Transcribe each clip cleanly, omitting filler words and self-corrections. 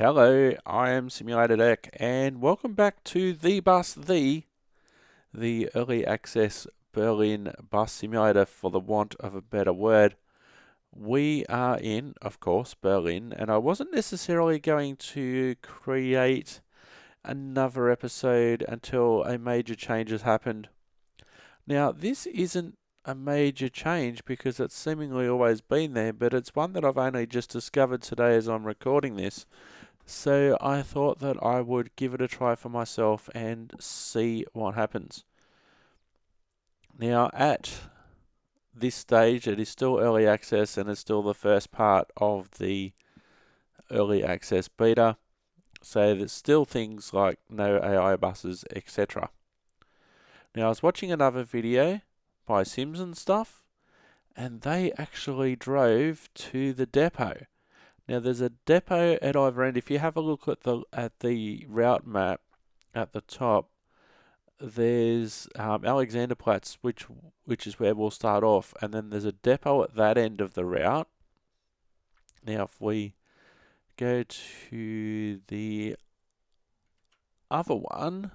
Hello, I am Simulated Erk, and welcome back to the early access Berlin bus simulator, for the want of a better word. We are in, of course, Berlin, and I wasn't necessarily going to create another episode until a major change has happened. Now, this isn't a major change because it's seemingly always been there, but it's one that I've only just discovered today as I'm recording this. So I thought that I would give it a try for myself and see what happens. Now, at this stage, it is still early access and it's still the first part of the early access beta. So there's still things like no AI buses, etc. Now, I was watching another video by Sims and stuff, and they actually drove to the depot. Now, there's a depot at either end. If you have a look at the route map at the top, there's Alexanderplatz, which is where we'll start off, and then there's a depot at that end of the route. Now, if we go to the other one,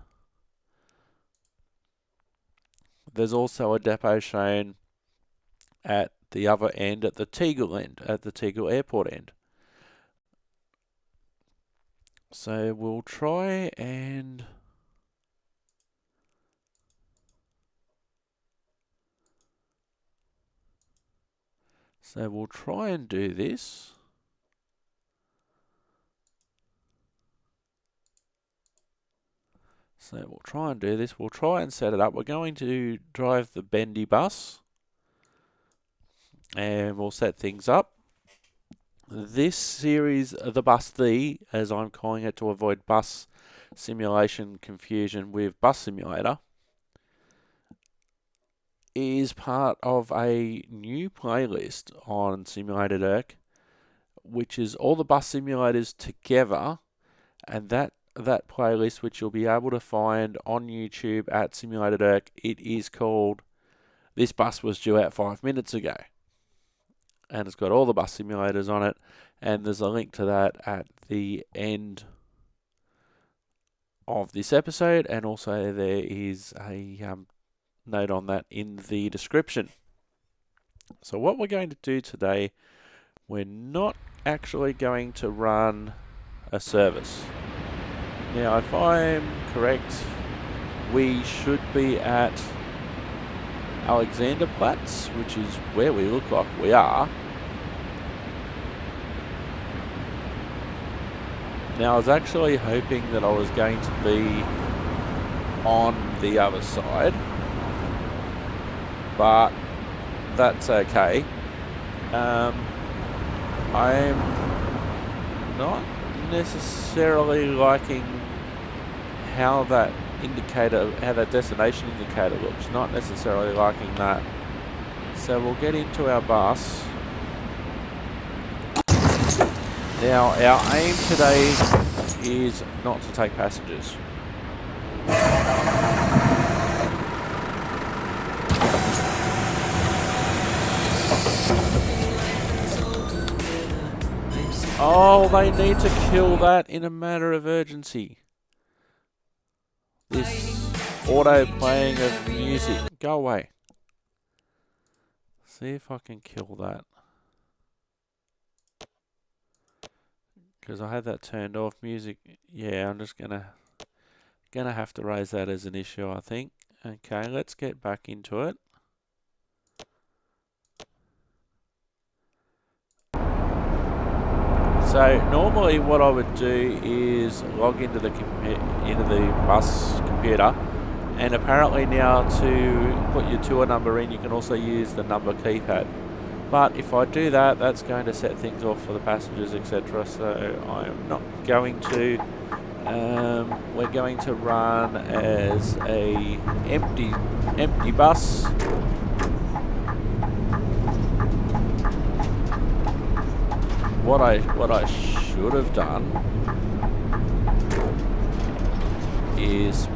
there's also a depot shown at the other end, at the Tegel end, at the Tegel airport end. So we'll try and do this. We'll try and set it up. We're going to drive the bendy bus, and we'll set things up. This series, the bus D, as I'm calling it to avoid bus simulation confusion with bus simulator, is part of a new playlist on Simulated Erk, which is all the bus simulators together, and that playlist, which you'll be able to find on YouTube at Simulated Erk, it is called "This Bus Was Due Out 5 Minutes Ago." And it's got all the bus simulators on it, and there's a link to that at the end of this episode, and also there is a note on that in the description. So what we're going to do today, we're not actually going to run a service. Now, if I'm correct, we should be at Alexanderplatz, which is where we look like we are. Now, I was actually hoping that I was going to be on the other side, but that's okay. I'm not necessarily liking how that destination indicator looks. Not necessarily liking that. So we'll get into our bus. Now, our aim today is not to take passengers. Oh, they need to kill that in a matter of urgency. This auto playing of music. Go away. See if I can kill that. Because I had that turned off. Music. Yeah, I'm just gonna have to raise that as an issue, I think. Okay, let's get back into it. So normally what I would do is log into the bus computer, and apparently now to put your tour number in, you can also use the number keypad. But if I do that, that's going to set things off for the passengers, etc. So I'm not going to. We're going to run as a empty bus. What I should have done is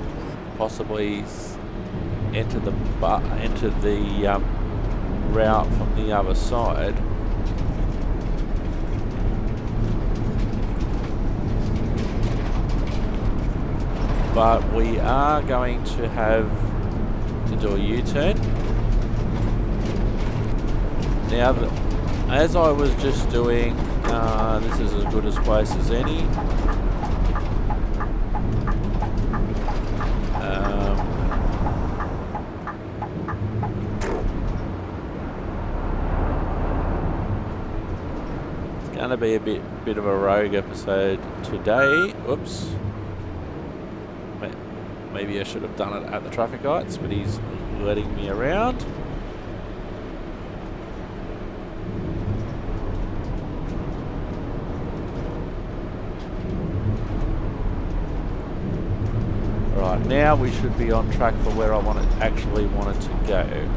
possibly enter the route from the other side. but we are going to have to do a U-turn. Now, as I was just doing, this is as good a place as any. It's going to be a bit of a rogue episode today. Oops. Maybe I should have done it at the traffic lights, but he's letting me around. Right, now we should be on track for where I actually wanted to go.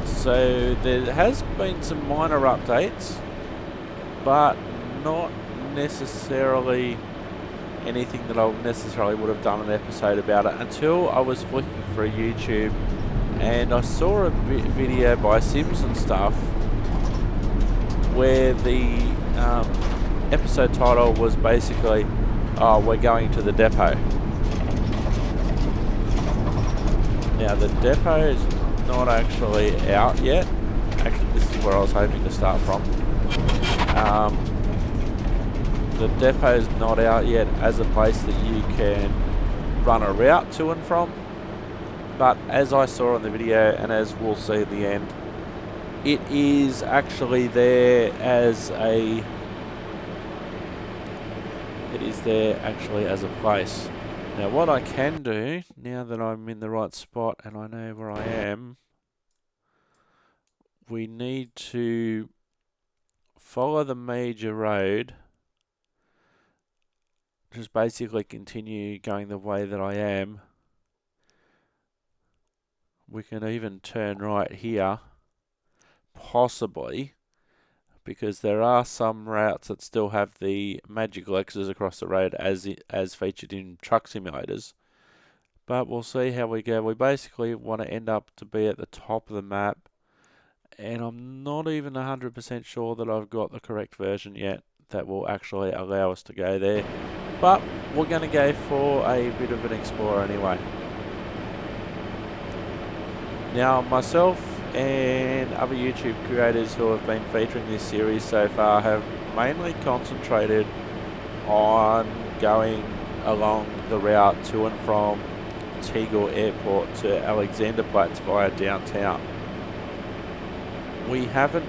So there has been some minor updates, but not necessarily anything that I necessarily would have done an episode about it until I was flicking through YouTube and I saw a video by Sims and stuff where the episode title was basically, oh, we're going to the depot. Now the depot is not actually out yet. Actually, this is where I was hoping to start from. The depot is not out yet as a place that you can run a route to and from, but as I saw in the video and as we'll see at the end, it is actually there as a place. Now what I can do, now that I'm in the right spot and I know where I am, we need to follow the major road, just basically continue going the way that I am. We can even turn right here, possibly, because there are some routes that still have the magical X's across the road as featured in truck simulators. But we'll see how we go. We basically want to end up to be at the top of the map, and I'm not even 100% sure that I've got the correct version yet that will actually allow us to go there. But we're going to go for a bit of an explore anyway. Now myself and other YouTube creators who have been featuring this series so far have mainly concentrated on going along the route to and from Tegel Airport to Alexanderplatz via downtown. We haven't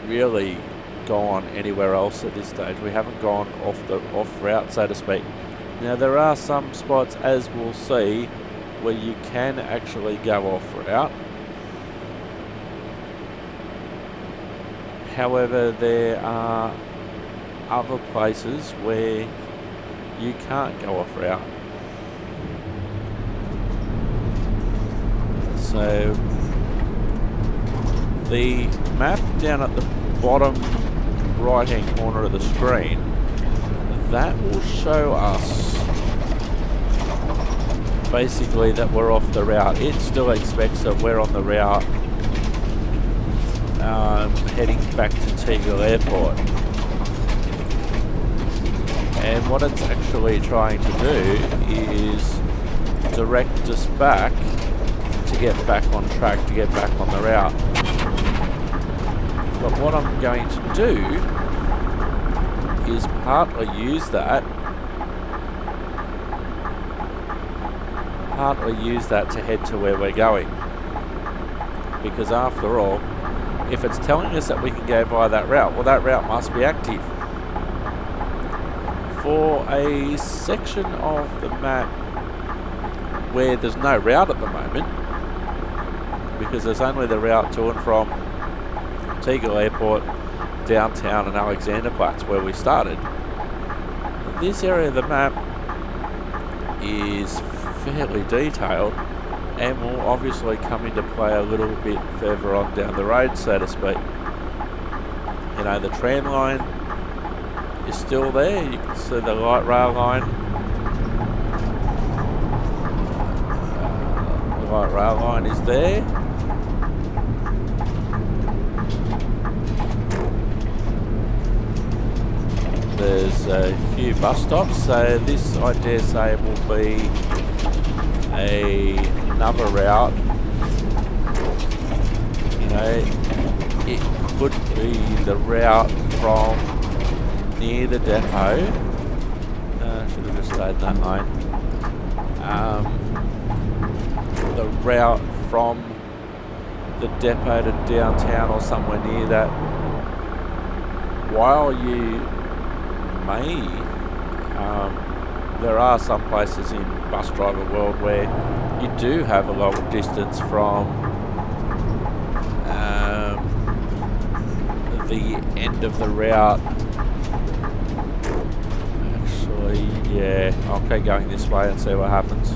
really gone anywhere else at this stage. We haven't gone off route, so to speak. Now there are some spots, as we'll see, where you can actually go off route. However, there are other places where you can't go off route. So the map down at the bottom right hand corner of the screen, that will show us basically that we're off the route. It still expects that we're on the route heading back to Tegel Airport, and what it's actually trying to do is direct us back to get back on track, to get back on the route. But what I'm going to do is partly use that to head to where we're going, because after all, if it's telling us that we can go via that route, well, that route must be active. For a section of the map where there's no route at the moment, because there's only the route to and from Tegel Airport, downtown and Alexanderplatz where we started, this area of the map is fairly detailed and will obviously come into play a little bit further on down the road, so to speak. You know, the tram line is still there. You can see the light rail line. The light rail line is there. there's a few bus stops, so this I dare say will be another route. You know, it could be the route from near the depot. Should have just stayed in that lane. The route from the depot to downtown or somewhere near that. While you may, there are some places in bus driver world where you do have a long distance from the end of the route. Actually, yeah, I'll keep going this way and see what happens.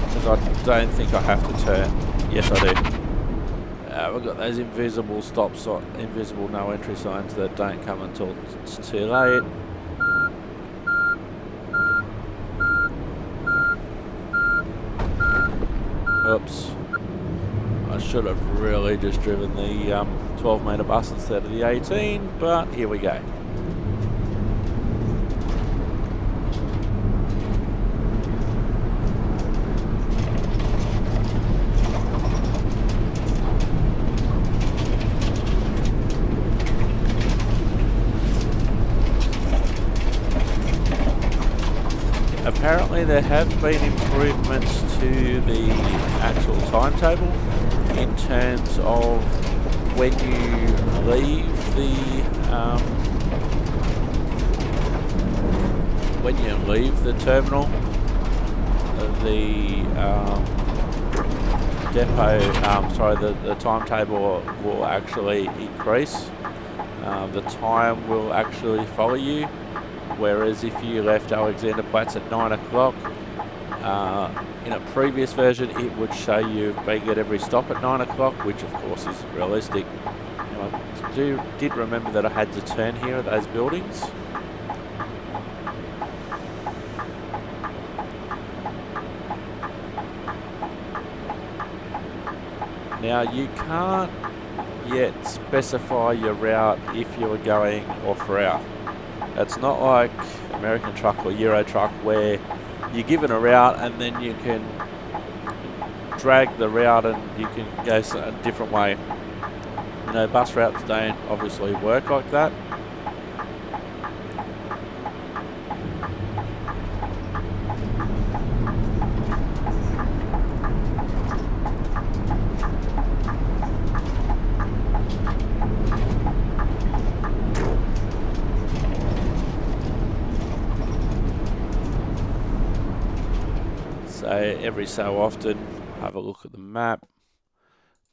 Because I don't think I have to turn. Yes, I do. We've got those invisible invisible no entry signs that don't come until it's too late. Oops. I should have really just driven the 12 metre bus instead of the 18, but here we go. Apparently there have been improvements to the actual timetable in terms of when you leave the terminal, the depot, the timetable will actually increase. The time will actually follow you. Whereas if you left Alexander Platz at 9 o'clock, in a previous version it would show you being at every stop at 9 o'clock, which of course is realistic. I did remember that I had to turn here at those buildings. Now you can't yet specify your route if you are going off-route. It's not like American truck or Euro truck where you're given a route and then you can drag the route and you can go a different way. You know, bus routes don't obviously work like that. So every so often, have a look at the map,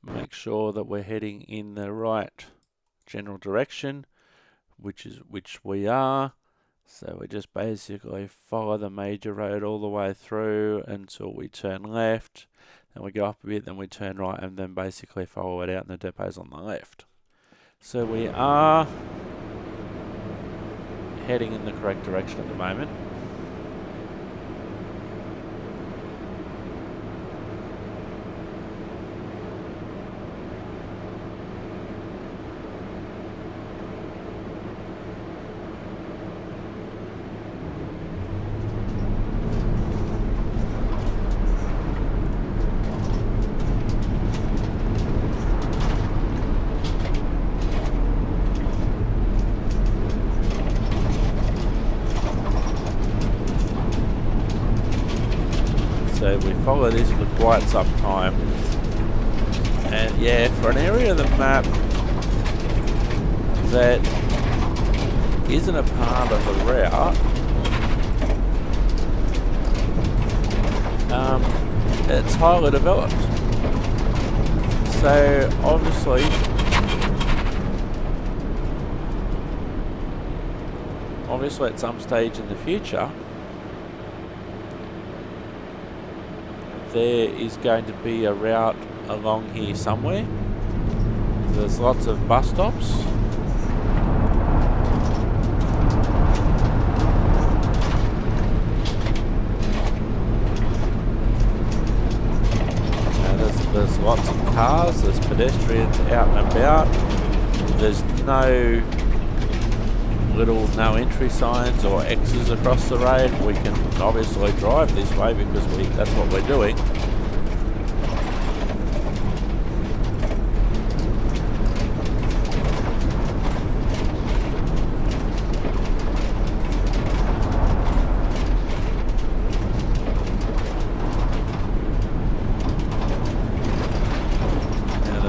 make sure that we're heading in the right general direction, which we are. So we just basically follow the major road all the way through until we turn left, then we go up a bit, then we turn right, and then basically follow it out, and the depot's on the left. So we are heading in the correct direction at the moment. So we follow this for quite some time, and yeah, for an area of the map that isn't a part of the route, it's highly developed. So obviously at some stage in the future there is going to be a route along here somewhere. There's lots of bus stops. There's lots of cars, there's pedestrians out and about. There's no little no entry signs or X's across the road, we can obviously drive this way because that's what we're doing.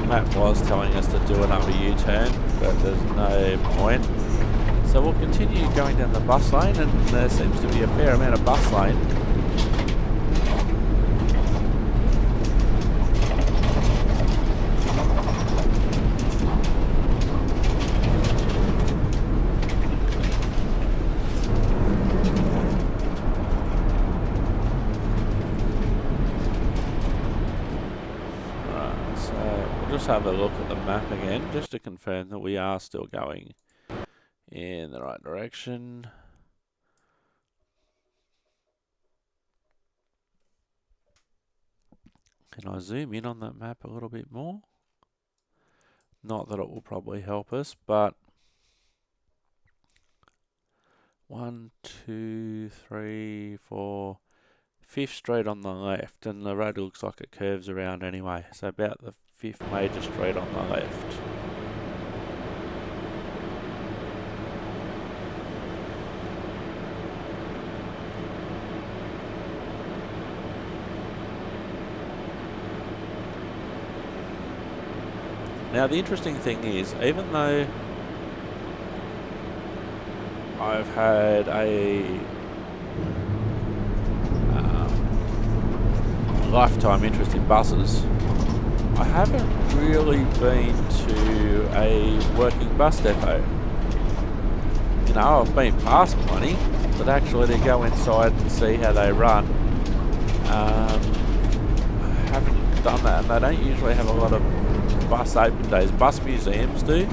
Map was telling us to do another U-turn, but there's no point. So we'll continue going down the bus lane, and there seems to be a fair amount of bus lane. Just have a look at the map again, just to confirm that we are still going in the right direction. Can I zoom in on that map a little bit more? Not that it will probably help us, but 1, 2, 3, 4, 5th street on the left, and the road looks like it curves around anyway, so about the 5th major street on the left. Now the interesting thing is, even though I've had a lifetime interest in buses, I haven't really been to a working bus depot. You know, I've been past plenty, but actually to go inside and see how they run, I haven't done that, and they don't usually have a lot of bus open days. Bus museums do,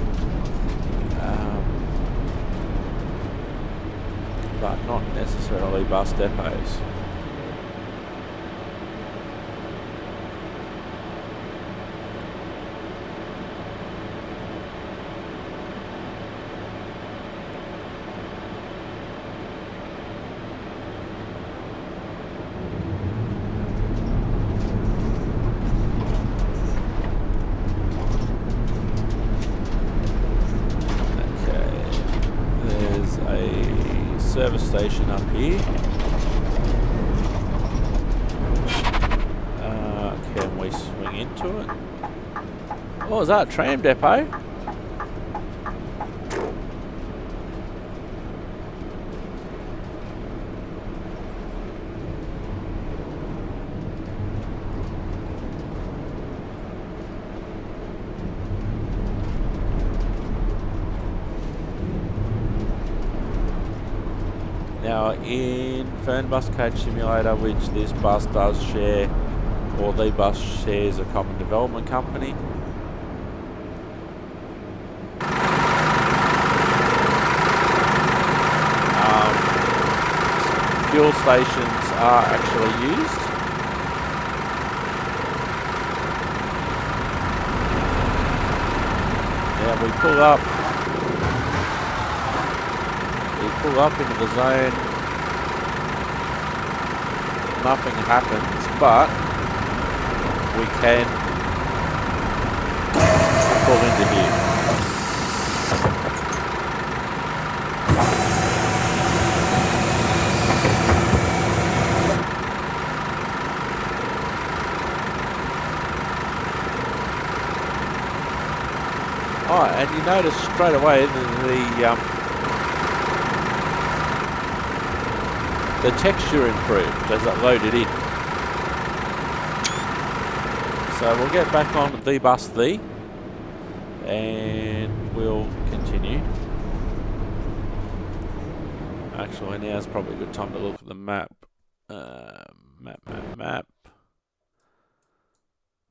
but not necessarily bus depots. Service station up here. Can we swing into it? Oh, is that a tram depot? Now in Fernbus Coach Simulator, which this bus does share, or the bus shares a common development company, fuel stations are actually used. Now we pull up into the zone, nothing happens, but we can pull into here. Oh, and you notice straight away the texture improved as it loaded in. So we'll get back on the bus D and we'll continue. Actually, now's probably a good time to look at the map. Map.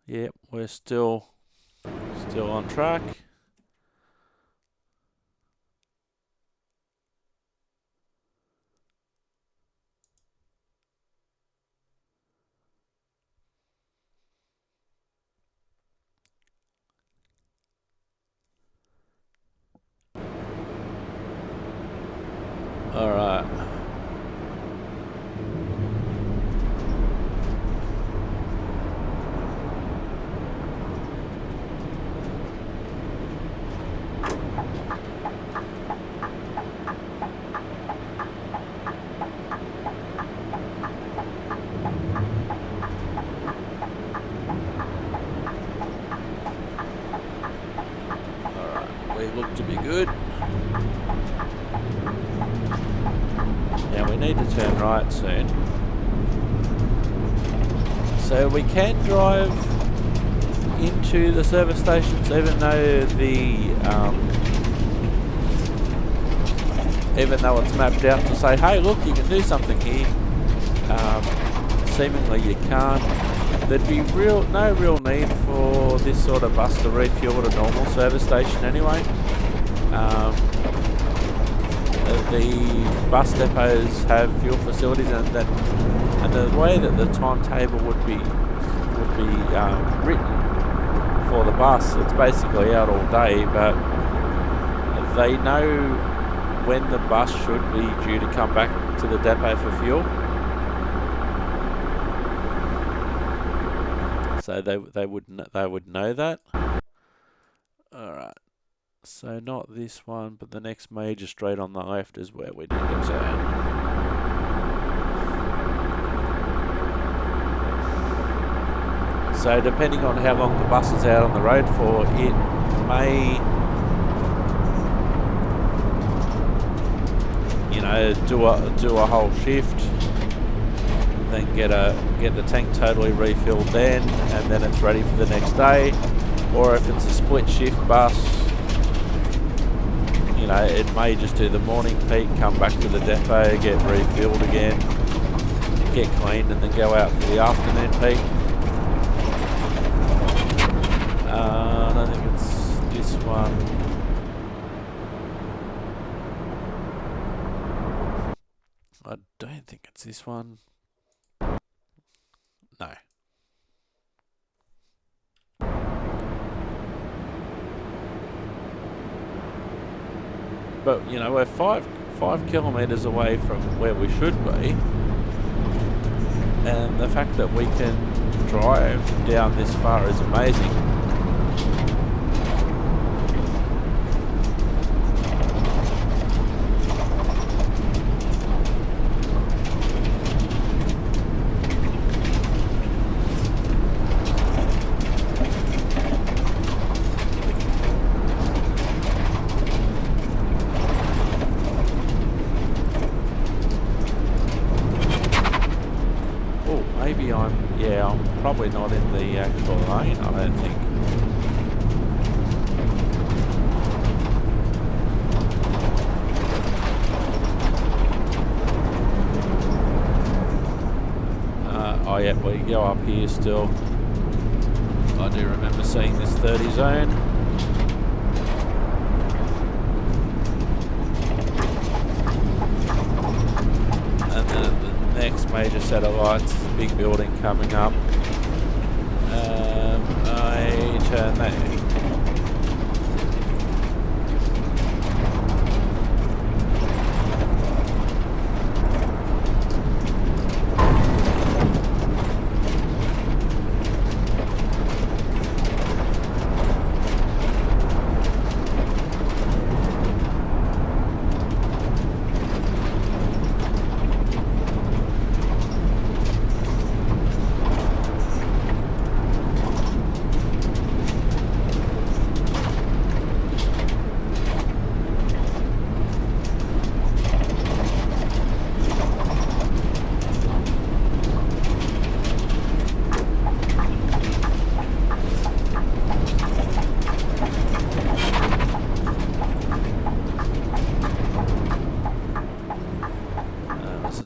Yep, we're still on track. Alright. We look to be good. Now we need to turn right soon. So we can drive into the service stations even though it's mapped out to say, hey look, you can do something here. Seemingly you can't. There'd be no real need for this sort of bus to refuel at a normal service station anyway. The bus depots have fuel facilities, and the way that the timetable would be written for the bus, it's basically out all day, but they know when the bus should be due to come back to the depot for fuel. So they would know that. Alright. So not this one, but the next major straight on the left is where we need to turn. So depending on how long the bus is out on the road for, it may, do a whole shift, then get the tank totally refilled then, and then it's ready for the next day. Or if it's a split shift bus, it may just do the morning peak, come back to the depot, get refilled again, get cleaned, and then go out for the afternoon peak. I don't think it's this one. I don't think it's this one. No. But we're five kilometres away from where we should be, and the fact that we can drive down this far is amazing. I'm probably not in the actual lane, I don't think. Oh yeah, we go up here still. I do remember seeing this 30 zone. And then the next major set of lights, big building coming up. I turn that.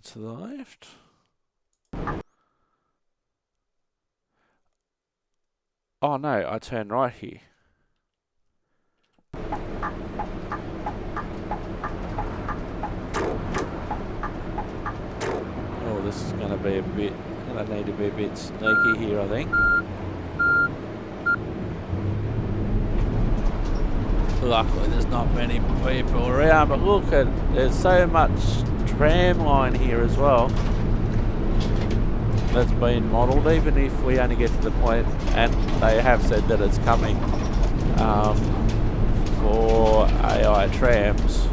To the left. Oh no, I turn right here. Oh, this is gonna be gonna need to be a bit sneaky here, I think. Luckily there's not many people around, but look at, there's so much tram line here as well that's been modelled, even if we only get to the point, and they have said that it's coming for AI trams.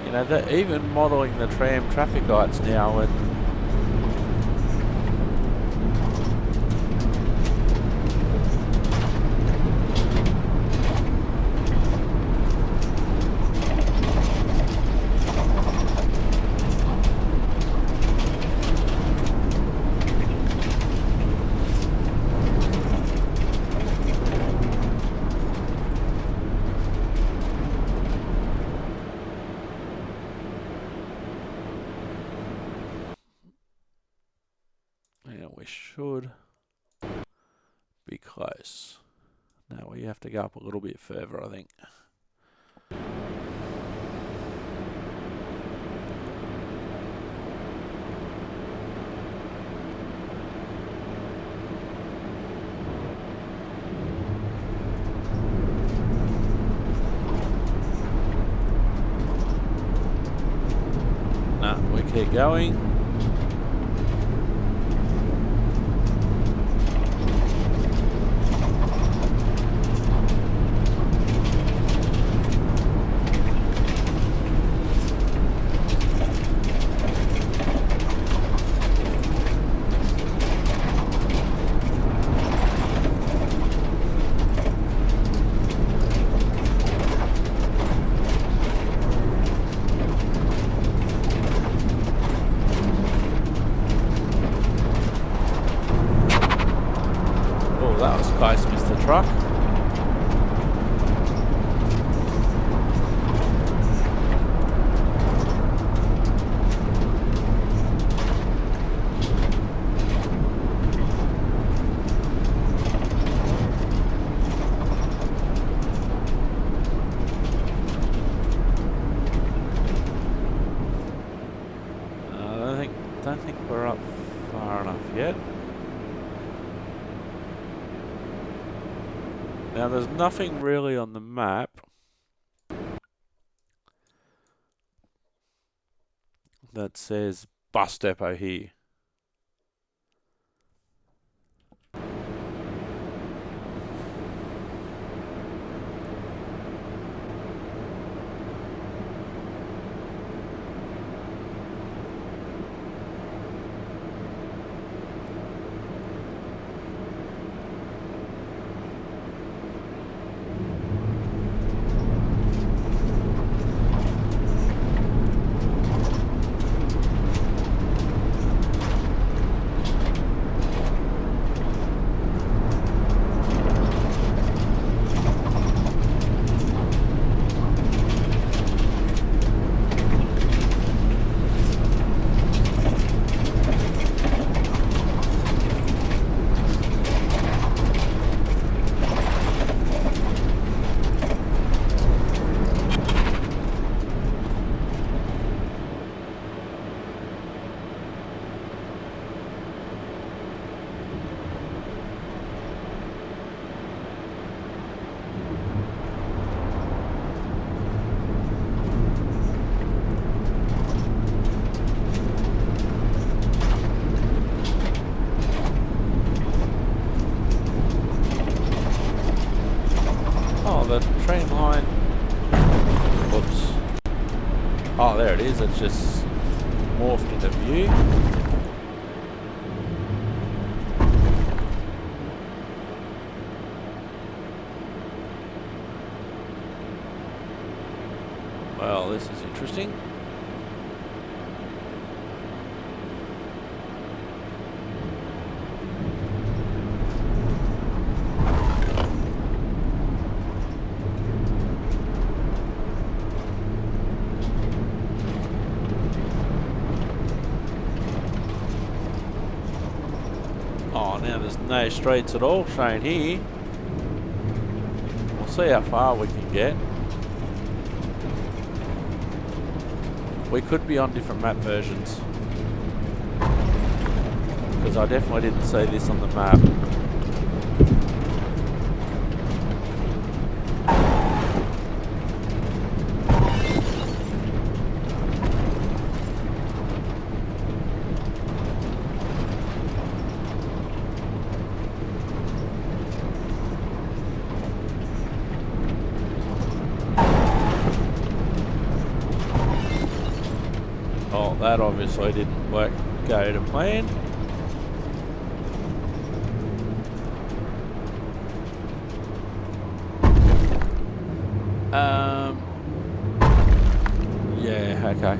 You know, they're even modelling the tram traffic lights now, and we should be close. Now we have to go up a little bit further, I think. No, we keep going. That was close, Mr. Truck. I don't think we're up far enough yet. Now there's nothing really on the map that says bus depot here. The train line. Whoops. Oh, there it is. It's just morphed into view. Well, this is interesting. no streets at all shown here. We'll see how far we can get. We could be on different map versions, because I definitely didn't see this on the map. Oh, that obviously didn't go to plan. Yeah, okay.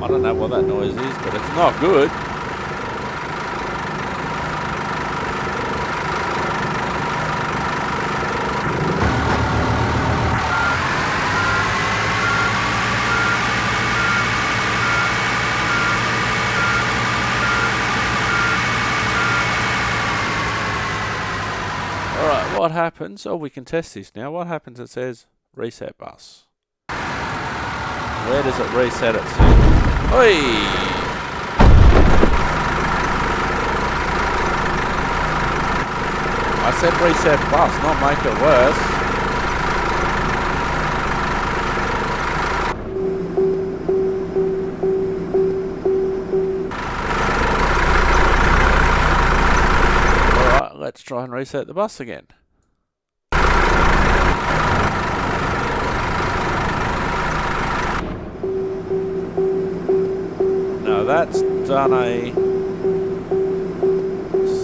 I don't know what that noise is, but it's not good. Alright, what happens? Oh, we can test this now. What happens? It says reset bus. Where does it reset it to? Oi! I said reset bus, not make it worse. Alright, let's try and reset the bus again. That's done a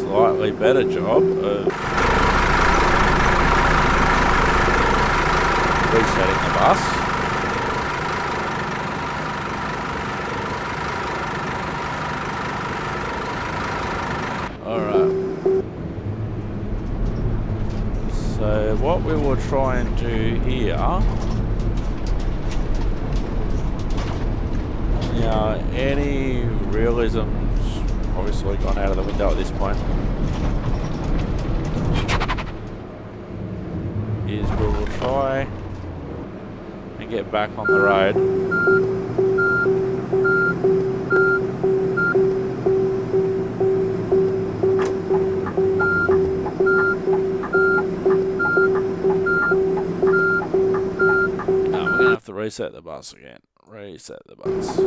slightly better job of resetting the bus. Alright. So what we will try and do here, now, any realism's obviously gone out of the window at this point, is we will try and get back on the road. Now, we're going to have to reset the bus again. Reset the bus.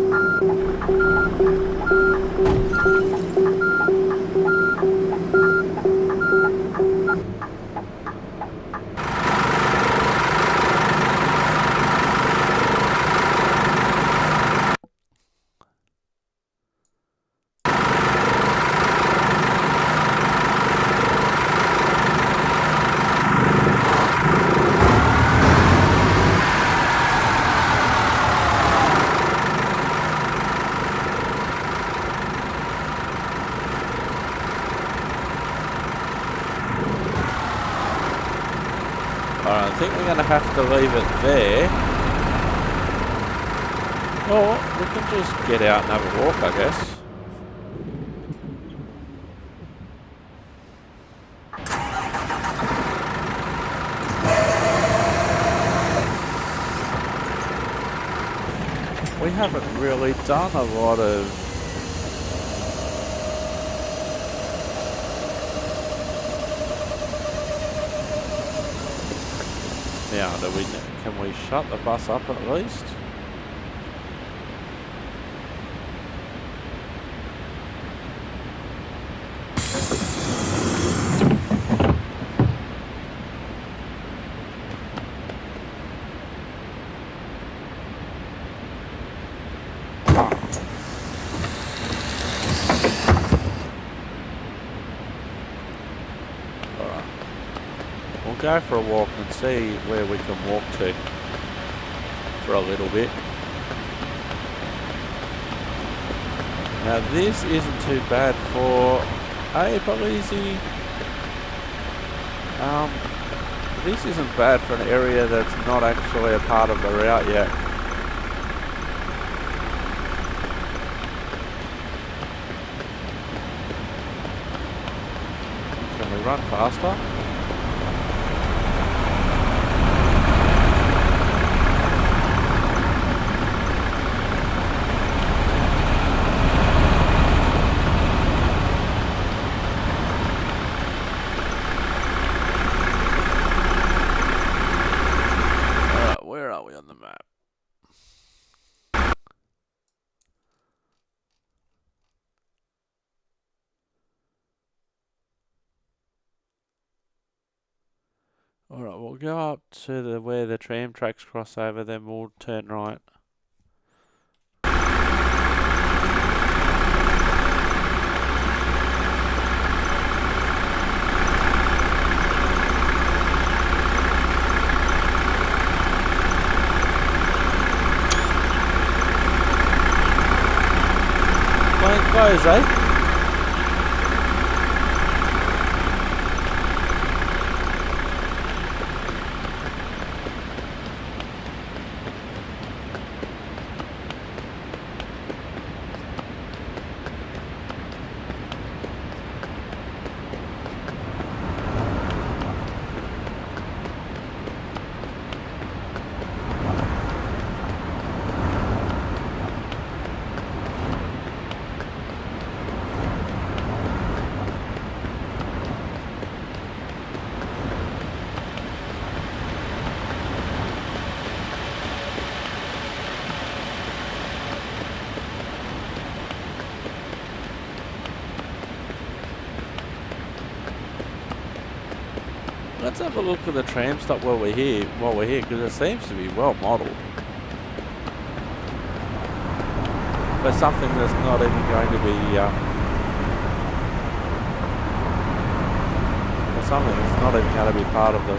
I think we're going to have to leave it there. Or we can just get out and have a walk, I guess. We haven't really done a lot of now, can we shut the bus up at least? Go for a walk and see where we can walk to for a little bit. Now this isn't too bad for a Belize This isn't bad for an area that's not actually a part of the route yet. Can we run faster? Where are we on the map? Alright, we'll go up to where the tram tracks cross over, then we'll turn right. Plain clothes, eh? Let's have a look at the tram stop while we're here, because it seems to be well modelled. For something that's not even going to be, for something that's not even going to be part of the,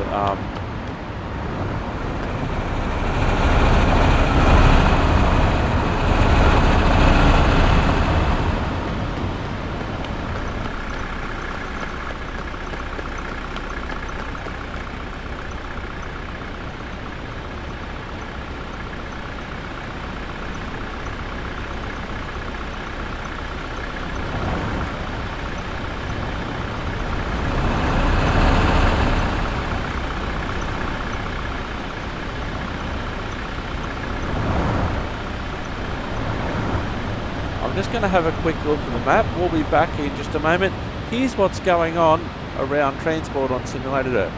I'm just going to have a quick look at the map. We'll be back in just a moment. Here's what's going on around transport on Simulated Erk.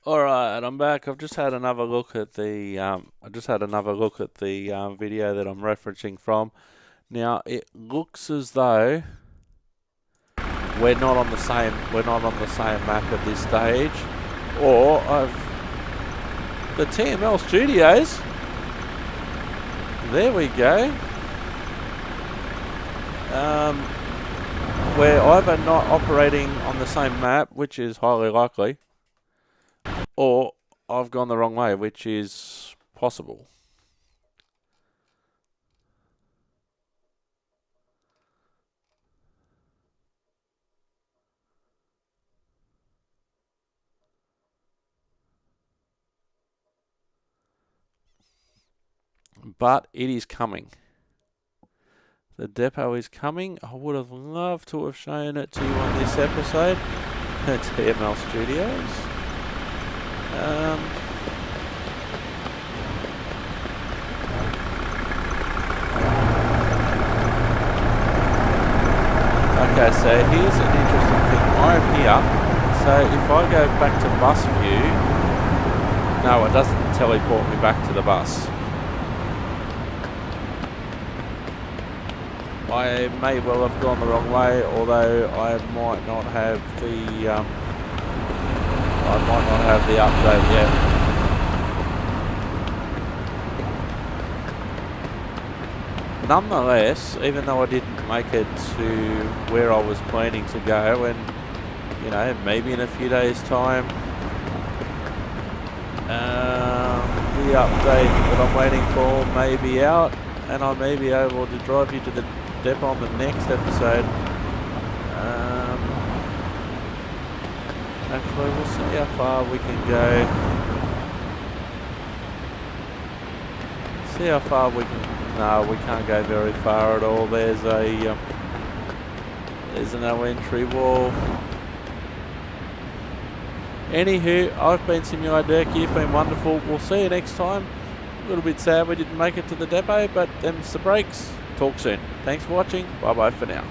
All right, I'm back. I've just had another look at the video that I'm referencing from. Now it looks as though we're not on the same map at this stage, or the TML Studios. There we go. We're either not operating on the same map, which is highly likely, or I've gone the wrong way, which is possible. But it is coming. The depot is coming. I would have loved to have shown it to you on this episode. TML Studios. Okay, so here's an interesting thing. I'm here. So if I go back to bus view, no, it doesn't teleport me back to the bus. I may well have gone the wrong way, although I might not have the update yet. Nonetheless, even though I didn't make it to where I was planning to go, and you know, maybe in a few days' time, the update that I'm waiting for may be out, and I may be able to drive you to the depot on the next episode. Actually, we'll see how far we can go. See how far we can. No, we can't go very far at all. There's a no entry wall. Anywho, I've been Simulated Erk. You've been wonderful. We'll see you next time. A little bit sad we didn't make it to the depot, but them's the breaks. Talk soon. Thanks for watching. Bye bye for now.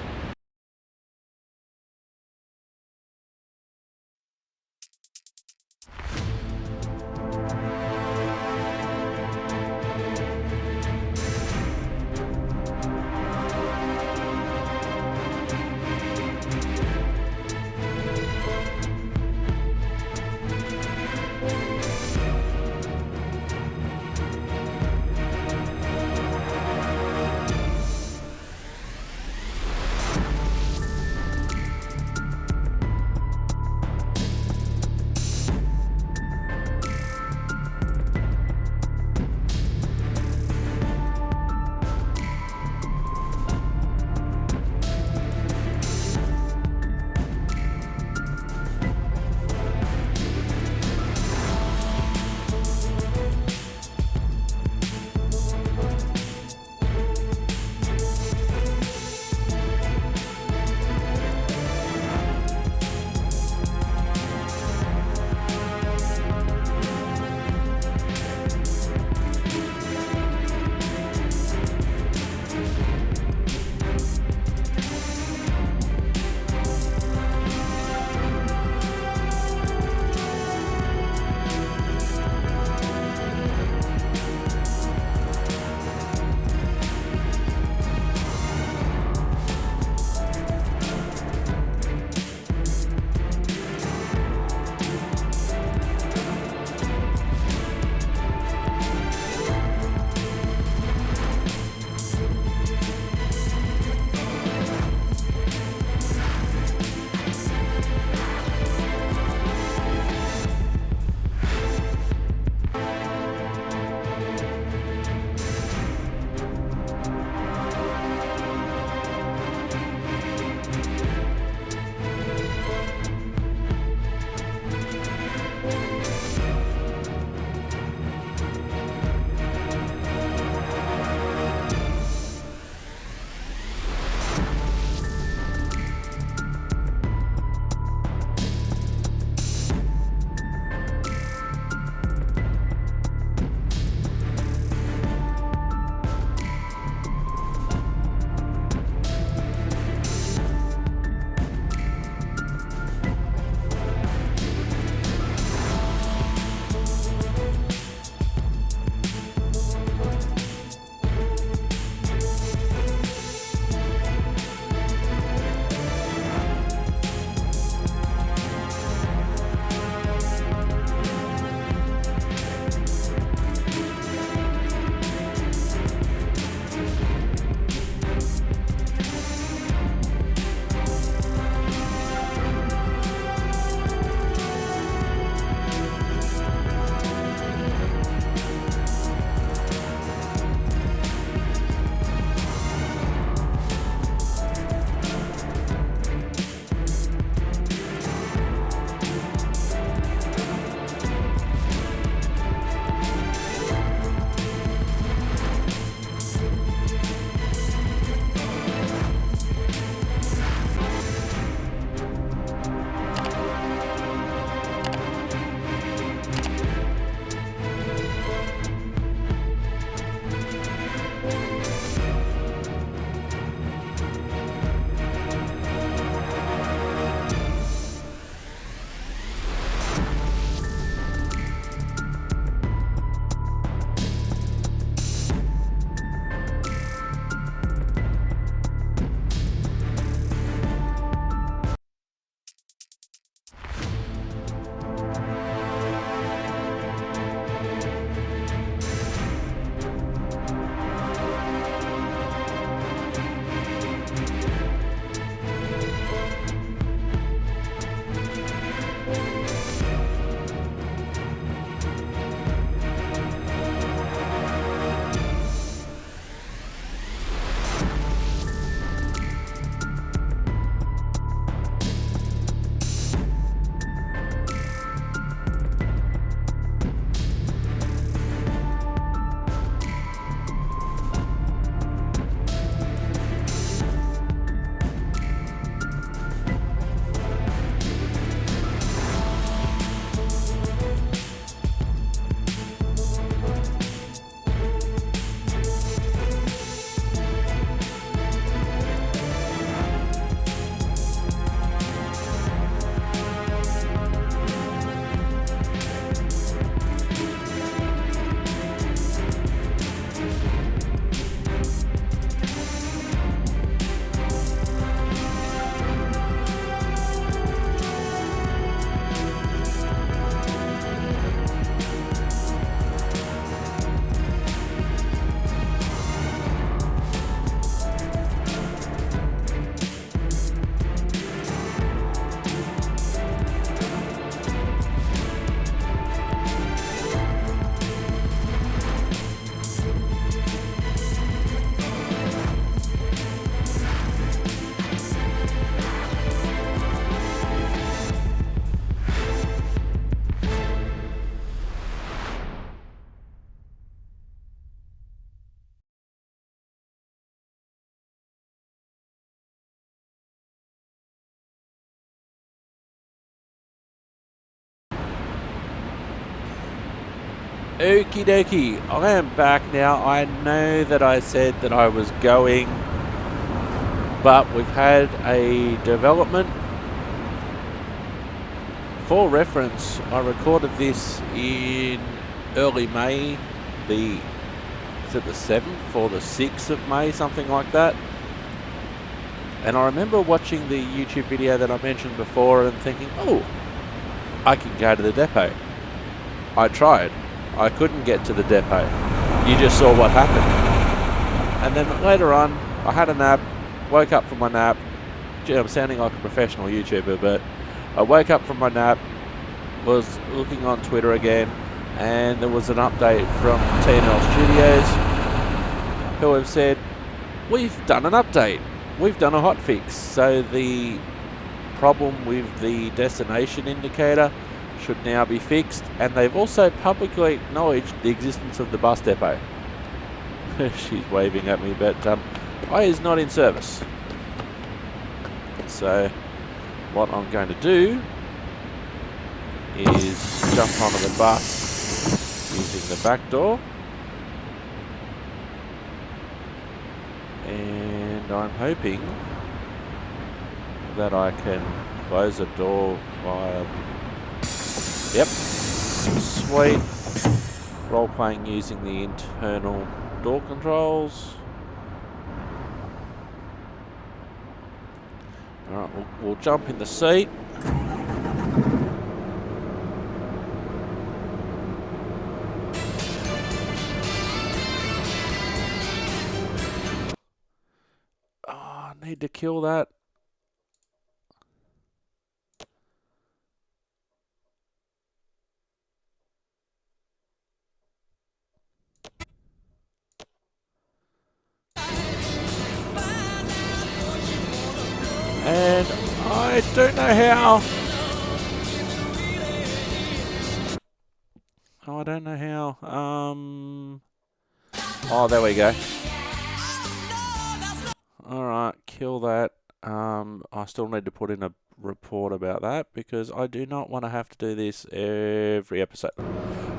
Okie dokie, I am back now. I know that I said that I was going, but we've had a development. For reference, I recorded this in early May, is it the 7th or the 6th of May, something like that. And I remember watching the YouTube video that I mentioned before and thinking, oh, I can go to the depot. I tried. I couldn't get to the depot. You just saw what happened. And then later on, I had a nap, woke up from my nap. Gee, I'm sounding like a professional YouTuber, but I woke up from my nap, was looking on Twitter again, and there was an update from TNL Studios who have said, we've done an update. We've done a hotfix. So the problem with the destination indicator should now be fixed, and they've also publicly acknowledged the existence of the bus depot. She's waving at me, but I is not in service. So what I'm going to do is jump onto the bus using the back door, and I'm hoping that I can close the door via... Yep, sweet. Role playing using the internal door controls. Alright, we'll jump in the seat. Oh, I need to kill that. And I don't know how. Oh, I don't know how. Oh, there we go. Alright, kill that. I still need to put in a report about that because I do not want to have to do this every episode.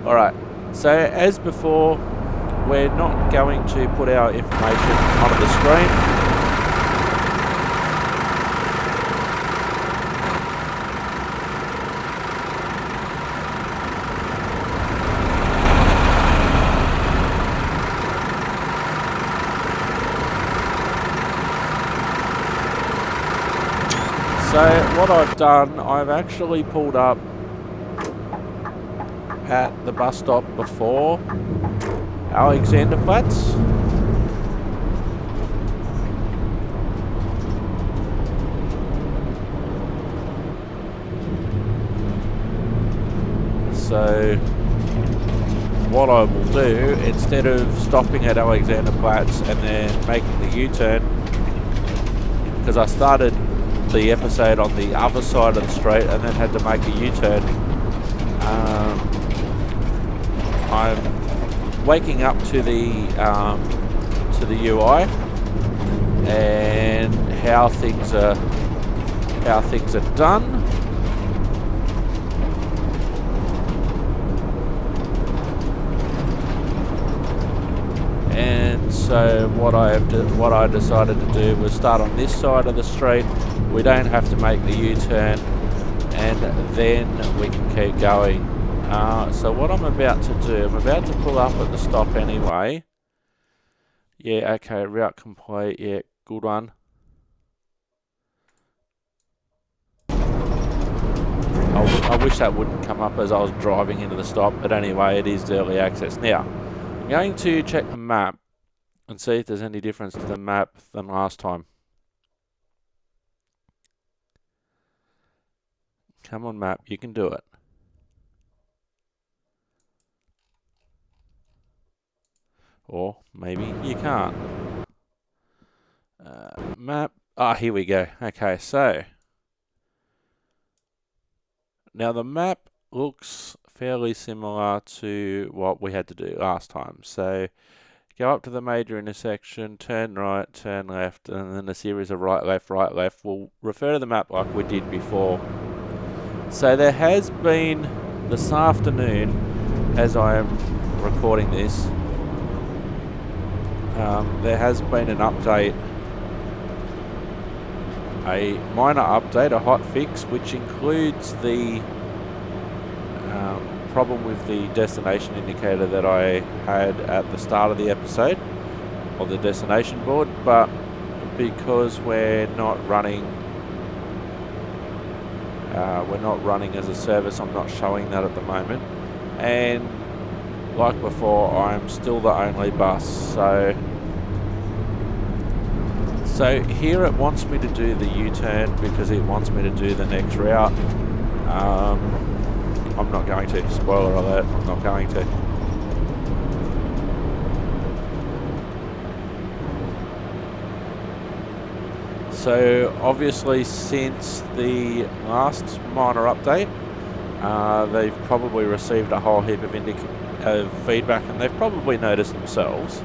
Alright, so as before, we're not going to put our information onto the screen. So what I've done, I've actually pulled up at the bus stop before Alexanderplatz. So what I will do, instead of stopping at Alexanderplatz and then making the U-turn, because I started the episode on the other side of the street and then had to make a U-turn, I'm waking up to the UI and how things are done. And so what I decided to do was start on this side of the street. We don't have to make the U-turn, and then we can keep going. So what I'm about to do, I'm about to pull up at the stop anyway. Yeah, okay, route complete. Yeah, good one. I wish that wouldn't come up as I was driving into the stop, but anyway, it is early access. Now, I'm going to check the map and see if there's any difference to the map than last time. Come on, map, you can do it. Or maybe you can't. Map. Ah, here we go. Okay, so now the map looks fairly similar to what we had to do last time. So go up to the major intersection, turn right, turn left, and then a series of right, left, right, left. We'll refer to the map like we did before. So there has been, this afternoon, as I am recording this, there has been an update, a minor update, a hot fix, which includes the problem with the destination indicator that I had at the start of the episode, or the destination board, but because we're not running as a service, I'm not showing that at the moment. And like before, I'm still the only bus, so here it wants me to do the U-turn because it wants me to do the next route. I'm not going to. Spoiler alert, I'm not going to. So obviously since the last minor update, they've probably received a whole heap of feedback, and they've probably noticed themselves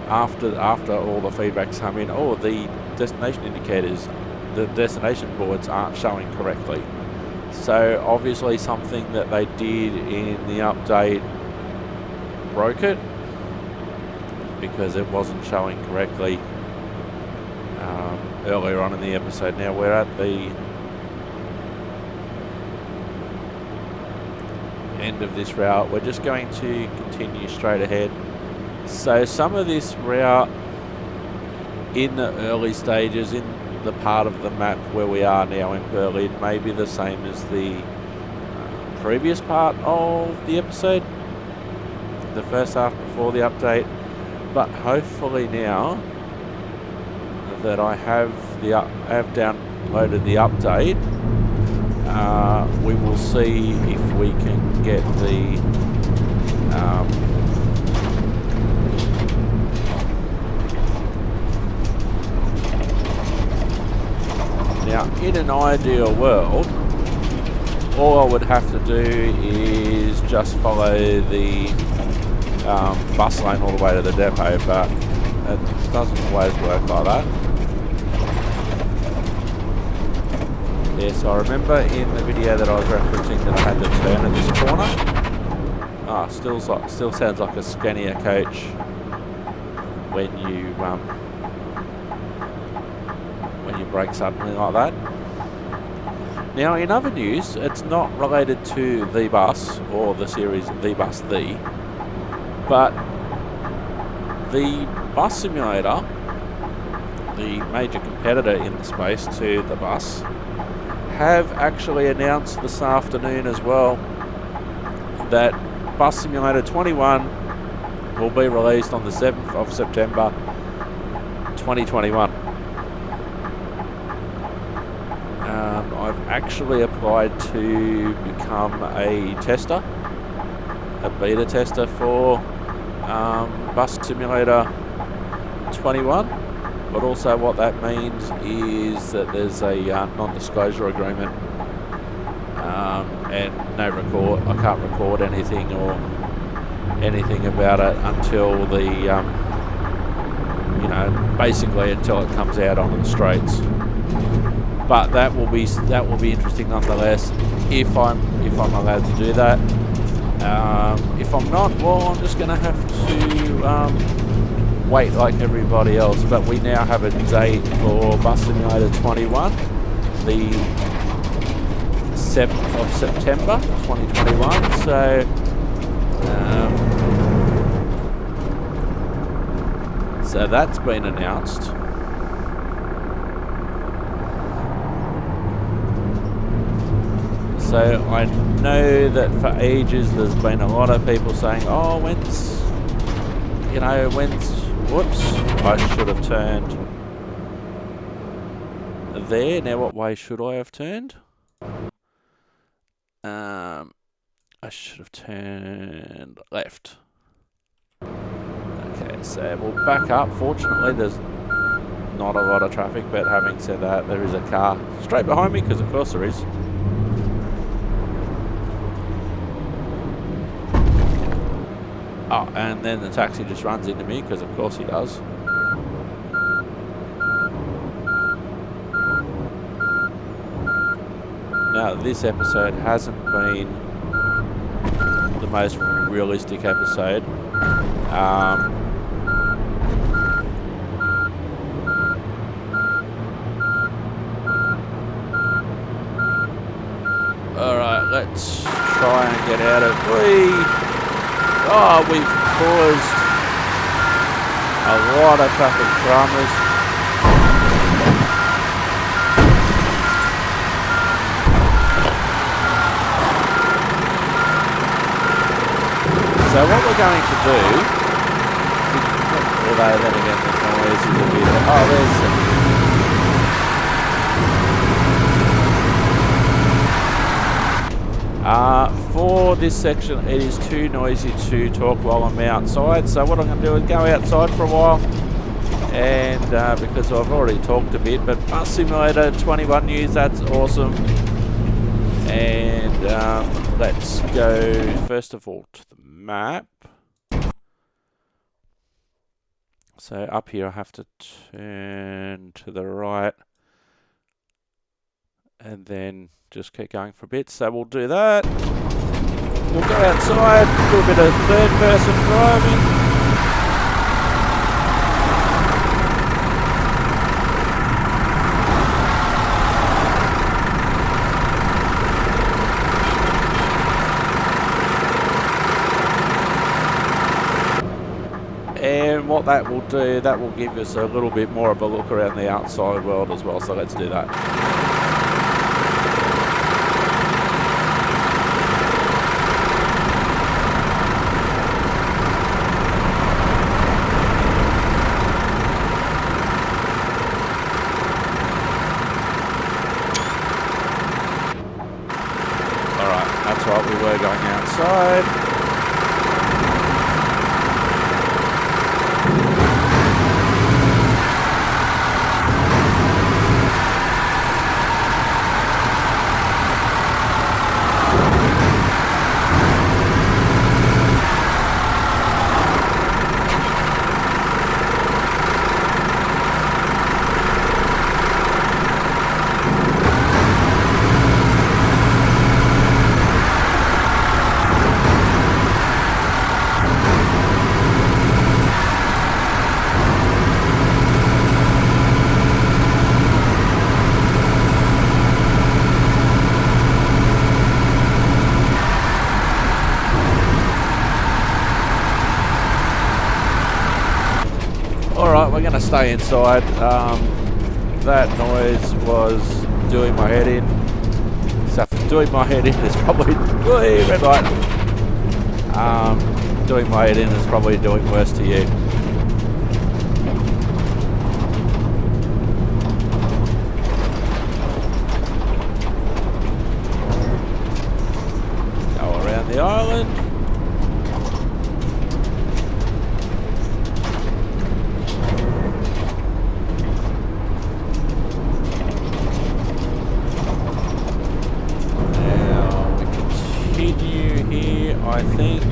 after all the feedback's come in, oh, the destination indicators, the destination boards aren't showing correctly. So obviously something that they did in the update broke it, because it wasn't showing correctly earlier on in the episode. Now we're at the end of this route. We're just going to continue straight ahead. So some of this route in the early stages, in the part of the map where we are now in Berlin, may be the same as the previous part of the episode, the first half before the update. But hopefully now that I have downloaded the update, we will see if we can get the now, in an ideal world, all I would have to do is just follow the bus lane all the way to the depot, but it doesn't always work like that. Yes, I remember in the video that I was referencing that I had to turn at this corner. Still sounds like a Scania coach when you brake suddenly like that. Now, in other news, it's not related to the bus or the series The Bus The, but the bus simulator, the major competitor in the space to the bus, have actually announced this afternoon as well that Bus Simulator 21 will be released on the 7th of September 2021. I've actually applied to become a tester, a beta tester for Bus Simulator 21, but also what that means is that there's a non-disclosure agreement, and no record. I can't record anything or anything about it until the basically until it comes out on the streets. But that will be interesting nonetheless, if I'm allowed to do that. If I'm not, well, I'm just going to have to wait like everybody else. But we now have a date for Bus Simulator 21, the 7th of September 2021. So that's been announced. So I know that for ages there's been a lot of people saying, oh, whoops, I should have turned there. Now what way should I have turned? I should have turned left. Okay, so we'll back up. Fortunately there's not a lot of traffic, but having said that, there is a car straight behind me, because of course there is. Oh, and then the taxi just runs into me, because of course he does. Now, this episode hasn't been the most realistic episode. Alright, let's try and get out of... we've caused a lot of traffic dramas. So what we're going to do, although then again the noise is a bit... Oh, there's some... For this section, it is too noisy to talk while I'm outside. So what I'm going to do is go outside for a while. And because I've already talked a bit, but Bus Simulator 21 news, that's awesome. And let's go first of all to the map. So up here I have to turn to the right and then just keep going for a bit. So we'll do that. We'll go outside, do a bit of third person driving. And what that will do, that will give us a little bit more of a look around the outside world as well, so let's do that. Alright, that's right, we were going outside. Alright, we're going to stay inside. That noise was doing my head in. So doing my head in is probably... red light. Doing my head in is probably doing worse to you. Go around the island. I think.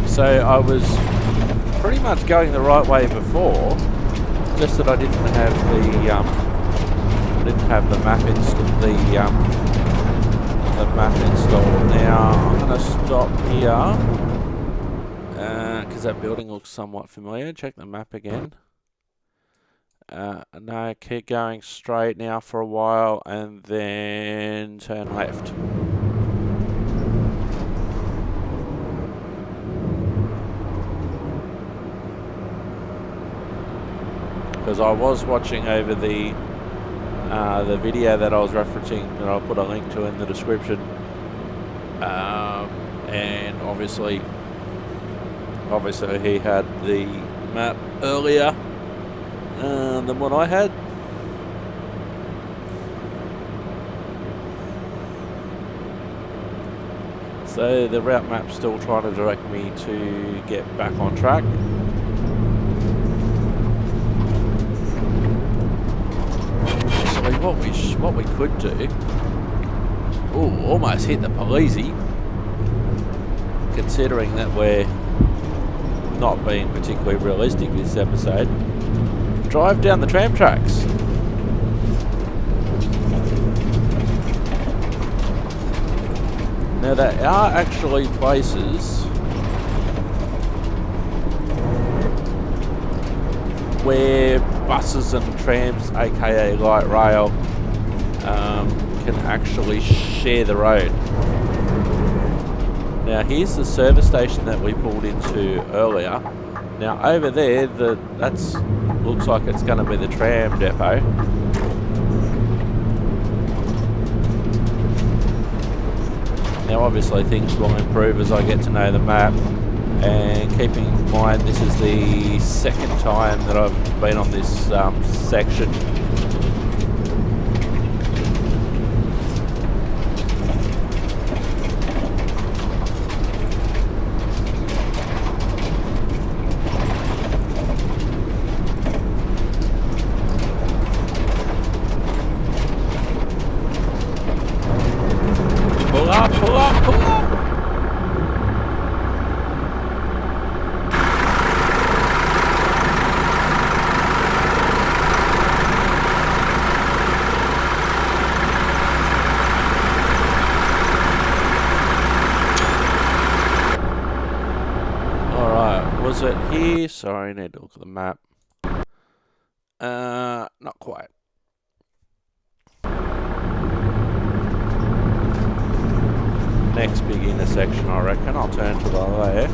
So I was pretty much going the right way before, just that I didn't have the map installed. The map installed. Now I'm going to stop here because that building looks somewhat familiar. Check the map again. No, keep going straight now for a while and then turn left. Because I was watching over the video that I was referencing, that I'll put a link to in the description, and obviously he had the map earlier than what I had. So the route map's still trying to direct me to get back on track. So what we could do, almost hit the Polizzi, considering that we're not being particularly realistic this episode. Drive down the tram tracks. Now there are actually places where buses and trams, aka light rail, can actually share the road. Now here's the service station that we pulled into earlier. Now over there, that's looks like it's going to be the tram depot. Now obviously things will improve as I get to know the map, and keeping in mind this is the second time that I've been on this section. Pull up, pull up, pull up! Alright, was it here? Sorry, I need to look at the map. Not quite. Next big intersection, I reckon. I'll turn to the left.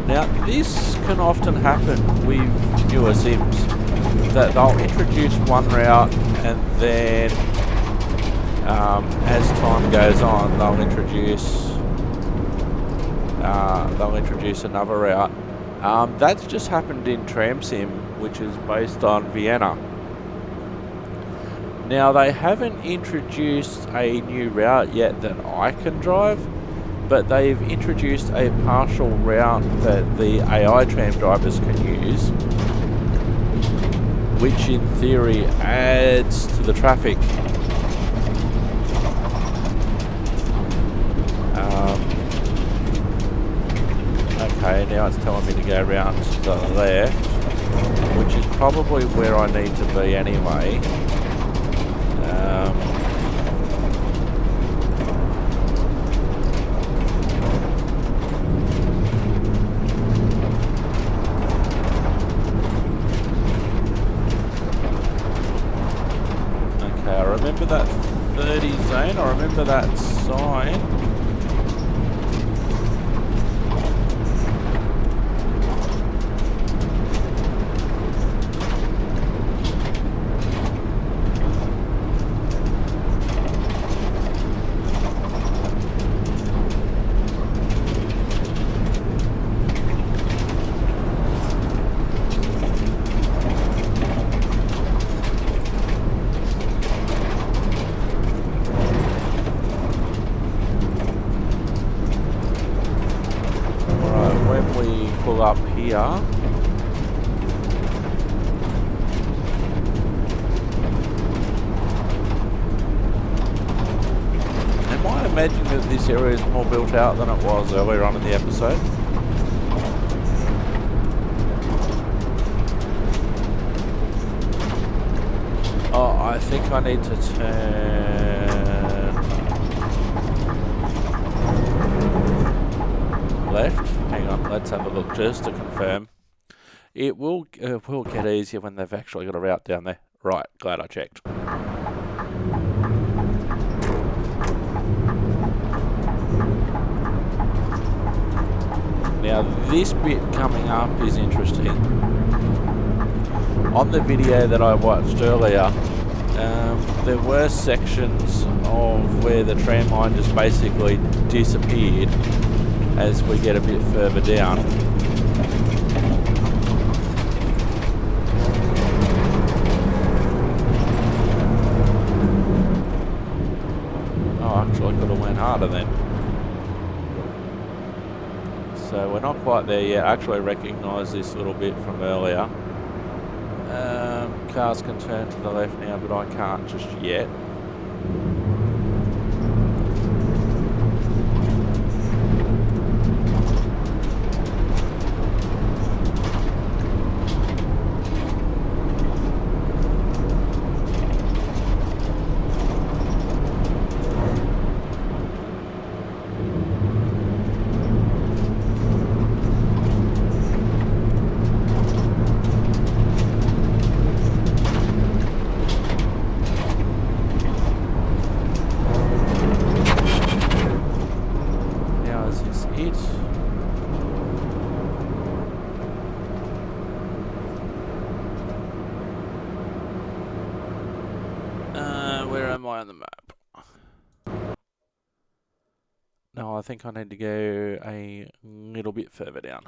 Now, this can often happen with newer sims, that they'll introduce one route and then as time goes on, they'll introduce another route. That's just happened in Tram Sim, which is based on Vienna. Now they haven't introduced a new route yet that I can drive, but they've introduced a partial route that the AI tram drivers can use, which in theory adds to the traffic. Okay, now it's telling me to go around to the left, which is probably where I need to be anyway. Okay, I remember that 30 zone, I remember that sign. Up here. Am I imagining that this area is more built out than it was earlier on in the episode? Oh, I think I need to turn left. Hang on, let's have a look just to confirm. It will get easier when they've actually got a route down there. Right, glad I checked. Now this bit coming up is interesting. On the video that I watched earlier, there were sections of where the tram line just basically disappeared as we get a bit further down. Oh, actually I could have went harder then. So we're not quite there yet. I actually recognise this little bit from earlier. Cars can turn to the left now, but I can't just yet. am I on the map? No, I think I need to go a little bit further down.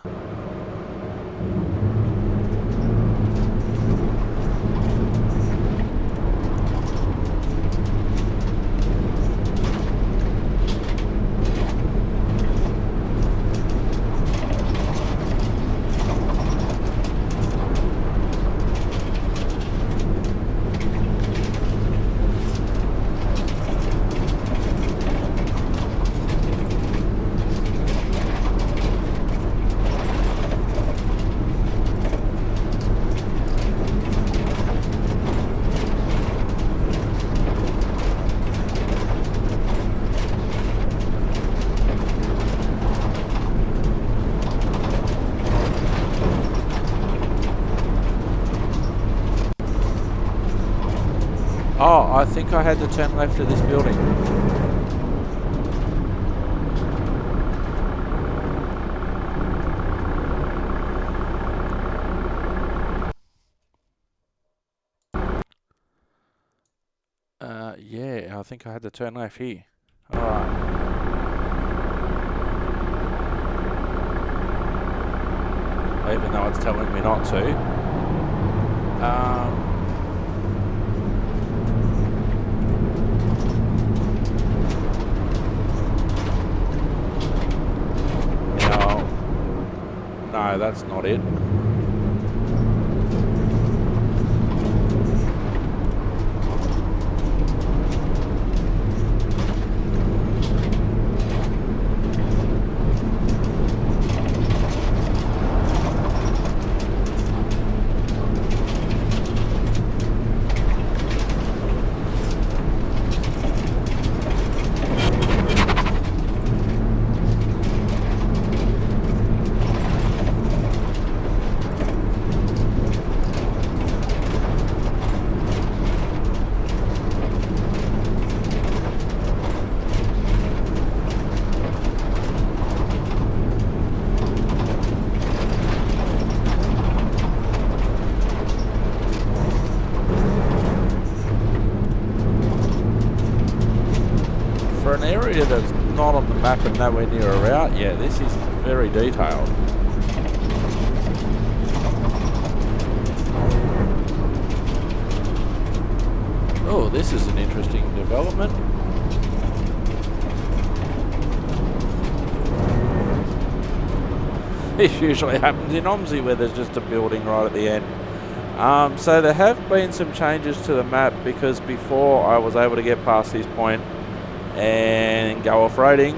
Oh, I think I had to turn left of this building. Yeah, I think I had to turn left here. Alright. Even though it's telling me not to. No, that's not it. For an area that's not on the map and nowhere near a route, yeah, this is very detailed. Oh, this is an interesting development. This usually happens in OMSI where there's just a building right at the end. So there have been some changes to the map because before I was able to get past this point and go off-roading.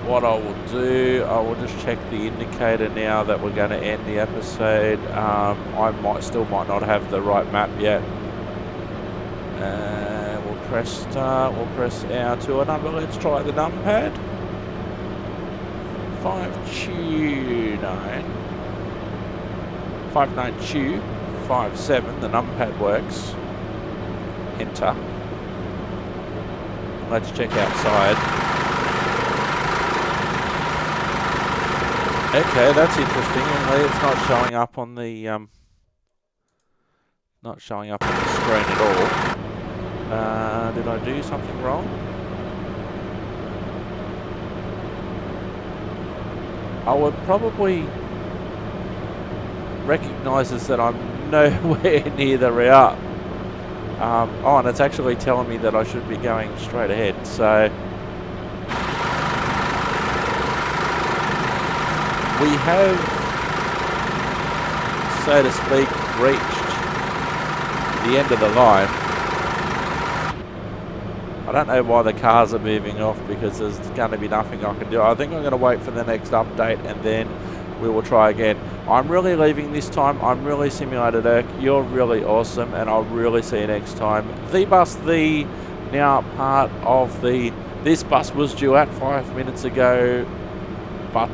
What I will do, I will just check the indicator now that we're going to end the episode. I might not have the right map yet. We'll press start, we'll press R2 a number, let's try the numpad. 529. 59 57, the numpad works. Enter. Let's check outside. Okay, that's interesting. It's not showing up on the screen at all. Did I do something wrong? I would probably recognises that I'm nowhere near the route. Oh, and it's actually telling me that I should be going straight ahead, so we have, so to speak, reached the end of the line. I don't know why the cars are moving off because there's going to be nothing I can do. I think I'm going to wait for the next update and then we will try again. I'm really leaving this time. I'm really Simulated Erk. You're really awesome and I'll really see you next time. The bus, now part of this bus was due at 5 minutes ago, but